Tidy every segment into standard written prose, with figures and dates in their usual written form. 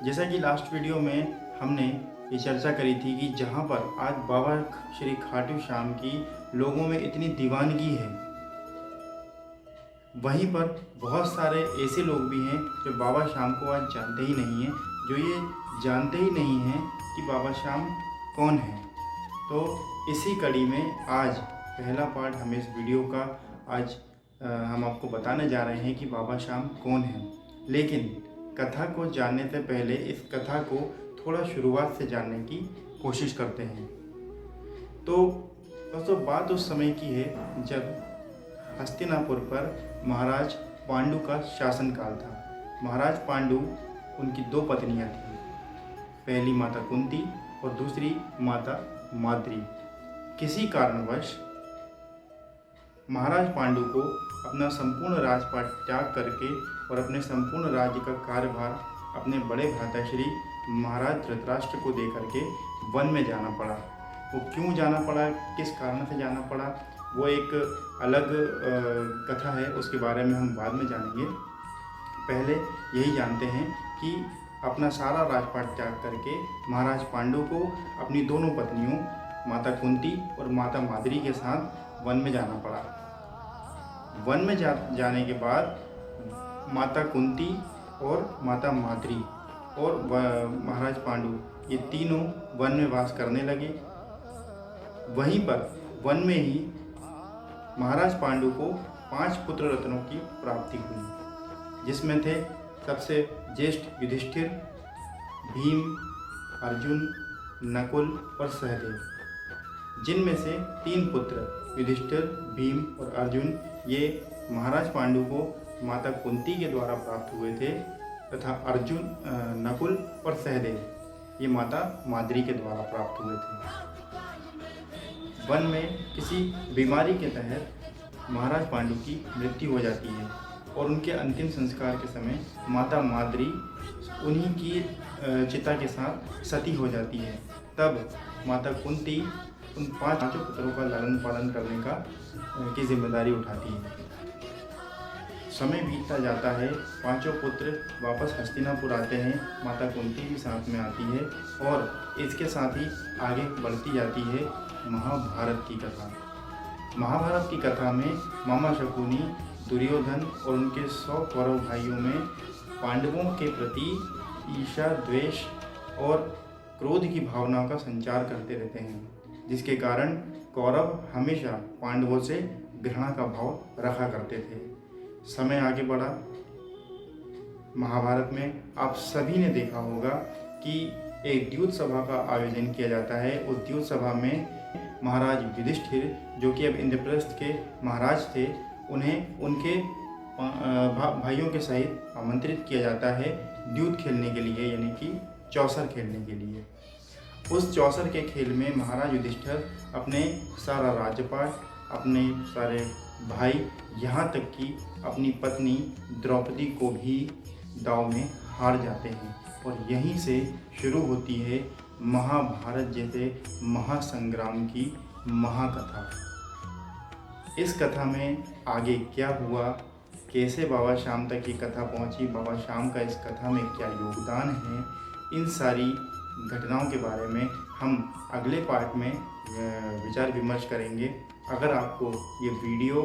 जैसा कि last video में हमने ये चर्चा करी थी कि जहाँ पर आज बाबा श्री खाटू श्याम की लोगों में इतनी दीवानगी है, वहीं पर बहुत सारे ऐसे लोग भी हैं जो बाबा श्याम को आज जानते ही नहीं हैं, जो ये जानते ही नहीं हैं कि बाबा श्याम कौन है। तो इसी कड़ी में आज पहला पार्ट हमें इस वीडियो का आज हम आपको बताने जा रहे हैं कि बाबा श्याम कौन है। लेकिन कथा को जानने से पहले इस कथा को थोड़ा शुरुआत से जानने की कोशिश करते हैं। तो दोस्तों, बात उस समय की है जब हस्तिनापुर पर महाराज पांडु का शासनकाल था। महाराज पांडु, उनकी दो पत्नियां थीं, पहली माता कुंती और दूसरी माता माद्री। किसी कारणवश महाराज पांडु को अपना संपूर्ण राजपाट त्याग करके और अपने संपूर्ण राज्य का कार्यभार अपने बड़े भ्राताश्री महाराज धृतराष्ट्र को दे करके वन में जाना पड़ा। वो क्यों जाना पड़ा, किस कारण से जाना पड़ा, वो एक अलग कथा है, उसके बारे में हम बाद में जानेंगे। पहले यही जानते हैं कि अपना सारा राजपाट त्याग करके महाराज पांडु को अपनी दोनों पत्नियों माता कुंती और माता माद्री के साथ वन में जाना पड़ा। वन में जाने के बाद माता कुंती और माता माद्री और महाराज पांडु ये तीनों वन में वास करने लगे। वहीं पर वन में ही महाराज पांडु को 5 पुत्र रत्नों की प्राप्ति हुई, जिसमें थे सबसे ज्येष्ठ युधिष्ठिर, भीम, अर्जुन, नकुल और सहदेव। जिनमें से 3 पुत्र युधिष्ठिर, भीम और अर्जुन ये महाराज पांडु को माता कुंती के द्वारा प्राप्त हुए थे, तथा अर्जुन, नकुल और सहदेव ये माता माद्री के द्वारा प्राप्त हुए थे। वन में किसी बीमारी के तहत महाराज पांडु की मृत्यु हो जाती है और उनके अंतिम संस्कार के समय माता माद्री उन्हीं की चिता के साथ सती हो जाती है। तब माता कुंती उन 5 पुत्रों का लालन पालन करने की जिम्मेदारी उठाती है। समय बीतता जाता है, 5 पुत्र वापस हस्तिनापुर आते हैं, माता कुंती भी साथ में आती है और इसके साथ ही आगे बढ़ती जाती है महाभारत की कथा। महाभारत की कथा में मामा शकुनी, दुर्योधन और उनके 100 कौरव भाइयों में पांडवों के प्रति ईर्ष्या, द्वेष और क्रोध की भावनाओं का संचार करते रहते हैं, जिसके कारण कौरव हमेशा पांडवों से घृणा का भाव रखा करते थे। समय आगे बढ़ा। महाभारत में आप सभी ने देखा होगा कि एक द्यूत सभा का आयोजन किया जाता है। उस द्यूत सभा में महाराज युधिष्ठिर, जो कि अब इंद्रप्रस्थ के महाराज थे, उन्हें उनके भाइयों के सहित आमंत्रित किया जाता है द्यूत खेलने के लिए, यानी कि चौसर खेलने के लिए। उस चौसर के खेल में महाराज युधिष्ठिर अपने सारा राज्यपाट, अपने सारे भाई, यहाँ तक कि अपनी पत्नी द्रौपदी को भी दांव में हार जाते हैं और यहीं से शुरू होती है महाभारत जैसे महासंग्राम की महाकथा। इस कथा में आगे क्या हुआ, कैसे बाबा श्याम तक ये कथा पहुंची, बाबा श्याम का इस कथा में क्या योगदान है, इन सारी घटनाओं के बारे में हम अगले पार्ट में विचार विमर्श करेंगे। अगर आपको ये वीडियो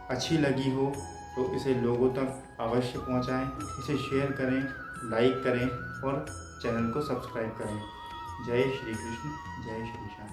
अच्छी लगी हो तो इसे लोगों तक अवश्य पहुंचाएं, इसे शेयर करें, लाइक करें और चैनल को सब्सक्राइब करें। जय श्री कृष्ण, जय श्री श्याम।